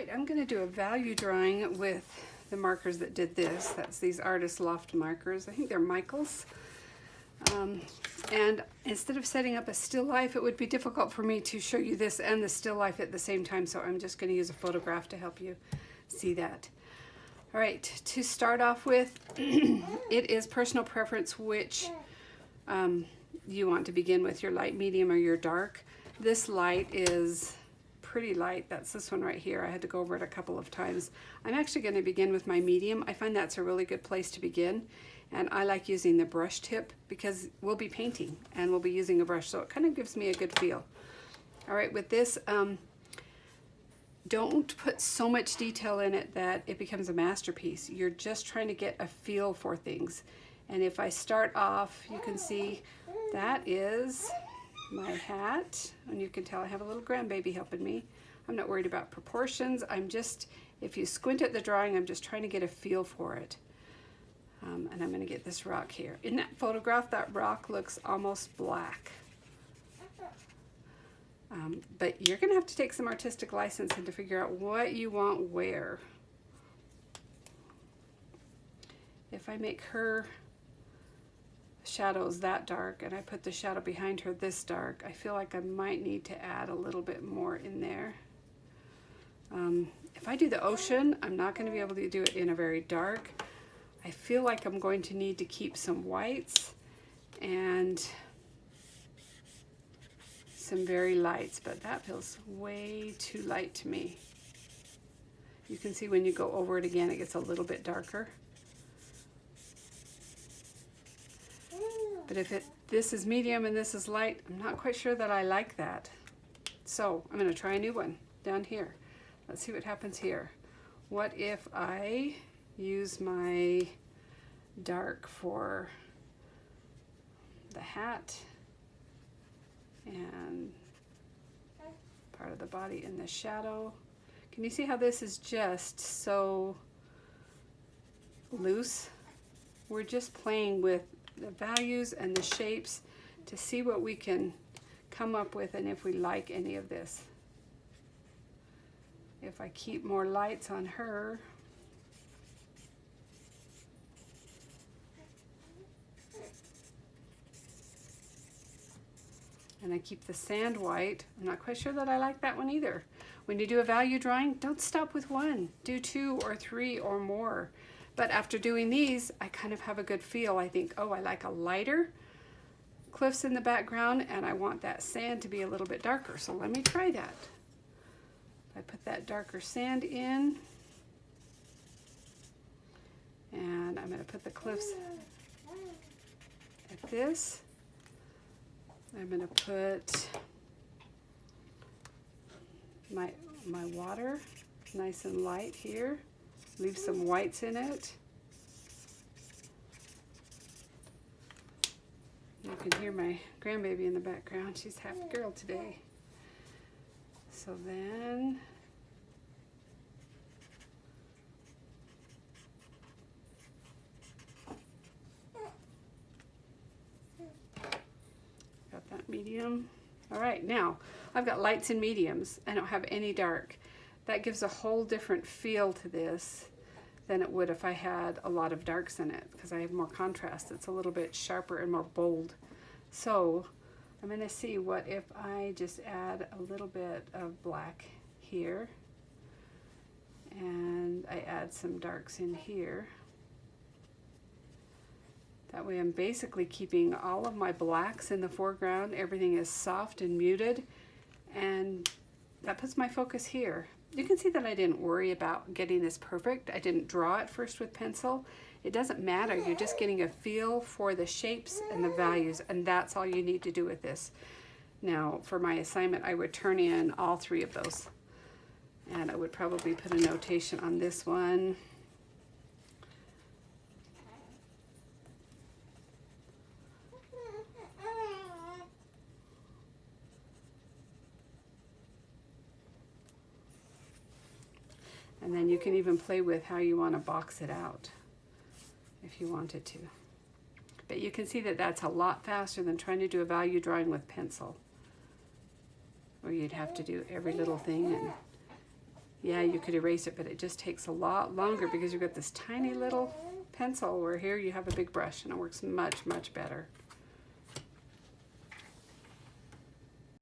right, I'm going to do a value drawing with the markers that did this. That's these Artist Loft markers. I think they're Michaels. And instead of setting up a still life, it would be difficult for me to show you this and the still life at the same time, so I'm just going to use a photograph to help you see that. All right, to start off with, it is personal preference which you want to begin with, your light, medium, or your dark. This light is pretty light. That's this one right here. I had to go over it a couple of times. I'm actually going to begin with my medium. I find that's a really good place to begin, and I like using the brush tip because we'll be painting and we'll be using a brush, so it kind of gives me a good feel. All right, with this, don't put so much detail in it that it becomes a masterpiece. You're just trying to get a feel for things. And if I start off, you can see that is my hat, and you can tell I have a little grandbaby helping me. I'm not worried about proportions. I'm just, if you squint at the drawing, I'm just trying to get a feel for it. And I'm going to get this rock here. In that photograph, that rock looks almost black. But you're going to have to take some artistic license and to figure out what you want where. If I make her shadows that dark and I put the shadow behind her this dark, I feel like I might need to add a little bit more in there. If I do the ocean, I'm not going to be able to do it in a very dark. I feel like I'm going to need to keep some whites and some very lights, but that feels way too light to me. You can see when you go over it again, it gets a little bit darker. But if this is medium and this is light, I'm not quite sure that I like that. So I'm going to try a new one down here. Let's see what happens here. What if I use my dark for the hat and part of the body in the shadow? Can you see how this is just so loose? We're just playing with the values and the shapes to see what we can come up with and if we like any of this. If I keep more lights on her, and I keep the sand white, I'm not quite sure that I like that one either. When you do a value drawing, don't stop with one. Do 2 or 3 or more. But after doing these, I kind of have a good feel. I think, oh, I like a lighter cliffs in the background, and I want that sand to be a little bit darker. So let me try that. I put that darker sand in, and I'm going to put the cliffs at this. I'm going to put my water nice and light here. Leave some whites in it. You can hear my grandbaby in the background. She's half girl today. So then got that medium. All right, now I've got lights and mediums. I don't have any dark. That gives a whole different feel to this than it would if I had a lot of darks in it, because I have more contrast. It's a little bit sharper and more bold. So I'm going to see what if I just add a little bit of black here, and I add some darks in here. That way I'm basically keeping all of my blacks in the foreground. Everything is soft and muted, and that puts my focus here. You can see that I didn't worry about getting this perfect. I didn't draw it first with pencil. It doesn't matter. You're just getting a feel for the shapes and the values, and that's all you need to do with this. Now, for my assignment, I would turn in all 3 of those, and I would probably put a notation on this one. And then you can even play with how you want to box it out if you wanted to. But you can see that that's a lot faster than trying to do a value drawing with pencil, where you'd have to do every little thing and yeah, you could erase it, but it just takes a lot longer because you've got this tiny little pencil, where here you have a big brush and it works much, much better.